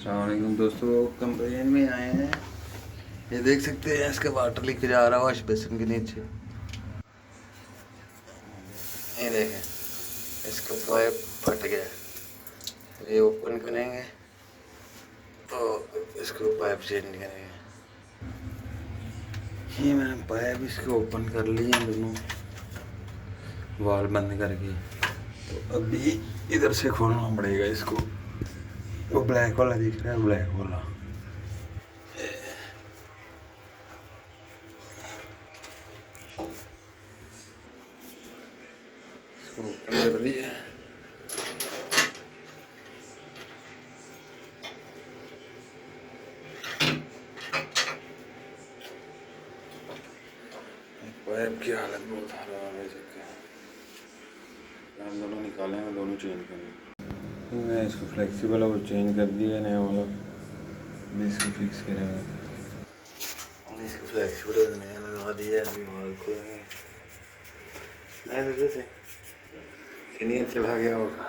अस्सलामुअलैकुम दोस्तों, कंपेन में आए हैं। ये देख सकते हैं इसका वाटर लीकेज आ रहा है वॉश बेसिन के नीचे। ये देखें, इसका पाइप फट गया है। ये ओपन करेंगे तो इसको पाइप चेंज करेंगे। ये मैंने पाइप इसको ओपन कर लिया दोनों, वाल बंद करके। तो अभी इधर से खोलना पड़ेगा इसको। वो ब्लैक वाला दिख रहा है, ब्लैक वाला। इसको ओपन कर लिया। पाइप की हालत बहुत खराब है। हम दोनों निकाले हैं, दोनों चेंज करेंगे। मैं इसको फ्लेक्सिबल और चेंज कर दिया नया वाला। मैं इसको फिक्स करेंगे। इसको फ्लेक्सिबल नया लगा दिया। अभी वाल को नहीं से सीनियर चला गया होगा।